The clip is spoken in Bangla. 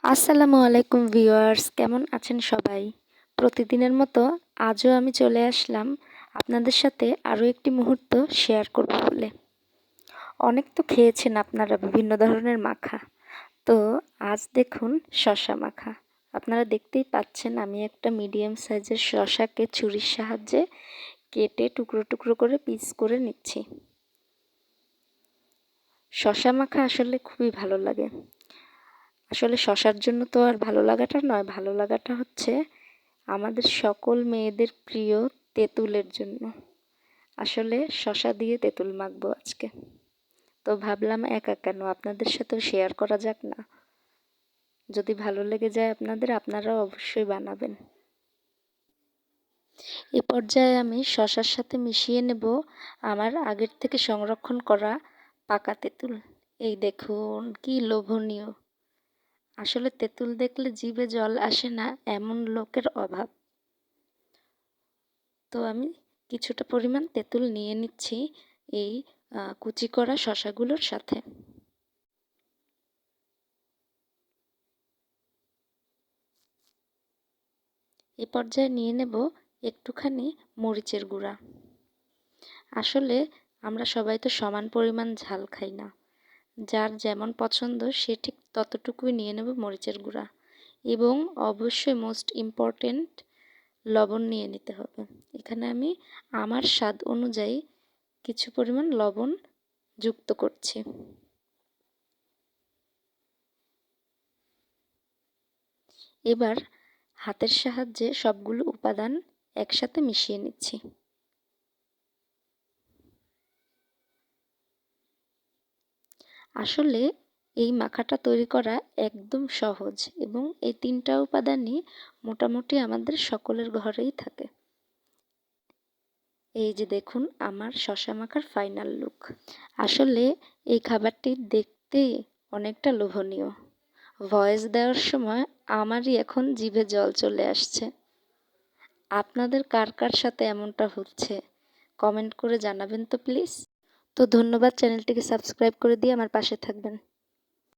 আসসালামু আলাইকুম ভিউয়ার্স, কেমন আছেন সবাই? প্রতিদিনের মতো আজও আমি চলে আসলাম আপনাদের সাথে আরও একটি মুহূর্ত শেয়ার করব বলে। অনেক তো খেয়েছেন আপনারা বিভিন্ন ধরনের মাখা, তো আজ দেখুন শসা মাখা। আপনারা দেখতেই পাচ্ছেন আমি একটা মিডিয়াম সাইজের শসাকে ছুরির সাহায্যে কেটে টুকরো টুকরো করে পিস করে নিচ্ছি। শসা মাখা আসলে খুবই ভালো লাগে। আসলে শসার জন্য তো আর ভালো লাগাটা নয়, ভালো লাগাটা হচ্ছে আমাদের সকল মেয়েদের প্রিয় তেঁতুলের জন্য। আসলে শসা দিয়ে তেঁতুল মাখবো আজকে, তো ভাবলাম একা কেন, আপনাদের সাথেও শেয়ার করা যাক না। যদি ভালো লেগে যায় আপনাদের, আপনারাও অবশ্যই বানাবেন। এ পর্যায়ে আমি শসার সাথে মিশিয়ে নেব আমার আগের থেকে সংরক্ষণ করা পাকা তেঁতুল। এই দেখুন কি লোভনীয়! আসলে তেঁতুল দেখলে জিভে জল আসে না এমন লোকের অভাব। তো আমি কিছুটা পরিমাণ তেঁতুল নিয়ে নিচ্ছি এই কুচি করা শসাগুলোর সাথে। এ পর্যায়ে নিয়ে নেব একটুখানি মরিচের গুঁড়া। আসলে আমরা সবাই তো সমান পরিমাণ ঝাল খাই না, যার যেমন পছন্দ সে ঠিক ততটুকুই নিয়ে নেব মরিচের গুঁড়া। এবং অবশ্যই মোস্ট ইম্পর্টেন্ট, লবণ নিয়ে নিতে হবে। এখানে আমি আমার স্বাদ অনুযায়ী কিছু পরিমাণ লবণ যুক্ত করছি। এবার হাতের সাহায্যে সবগুলো উপাদান একসাথে মিশিয়ে নিচ্ছি। আসলে এই মাখাটা তৈরি করা একদম সহজ এবং এই তিনটা উপাদানই মোটামুটি আমাদের সকলের ঘরেই থাকে। এই যে দেখুন আমার শসা মাখার ফাইনাল লুক। আসলে এই খাবারটি দেখতে অনেকটা লোভনীয়। ভয়েস দেওয়ার সময় আমারই এখন জিভে জল চলে আসছে। আপনাদের কার কার সাথে এমনটা হচ্ছে কমেন্ট করে জানাবেন তো প্লিজ। তো ধন্যবাদ, চ্যানেলটিকে সাবস্ক্রাইব করে দিয়ে আমার পাশে থাকবেন।